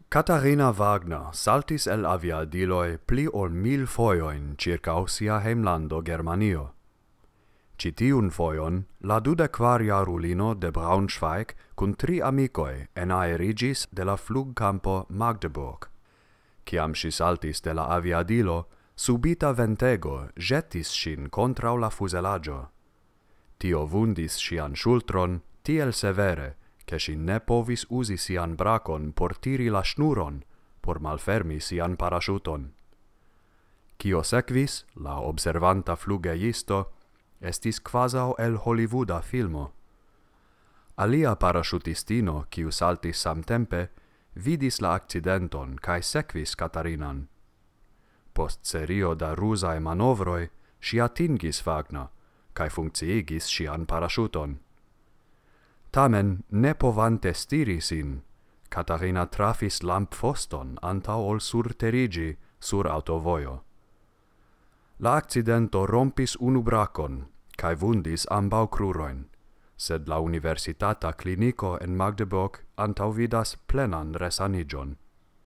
Katharina Wagner saltis el aviadiloi pli ol 1000 foioin circau sia heimlando Germanio. Citiun foion, la 24-jarulino de Braunschweig cun 3 amicoi enaerigis de la flugcampo Magdeburg. Ciam si saltis de la aviadilo, subita ventego jetis sin contrau la fuselaggio. Tio vundis sian ŝultron tiel severe, che si ne povis usi sian bracon por tiri la schnuron, por malfermi sian parashuton. Cio sequis, la observanta flugeisto, estis quasau el Hollywooda filmo. Alia parashutistino, quiu saltis samtempe, vidis la accidenton cae sequis Katharinan. Post serio da rusae manovroi, si atingis Wagner, cae funcciigis sian parashuton. Tamen, ne povante stiri sin, Katharina trafis lampfoston antau ol surterigi sur autovojo. La accidento rompis unu bracon, cae vundis ambau cruroin, sed la universitata clinico en Magdeburg antauvidas plenan resanigion.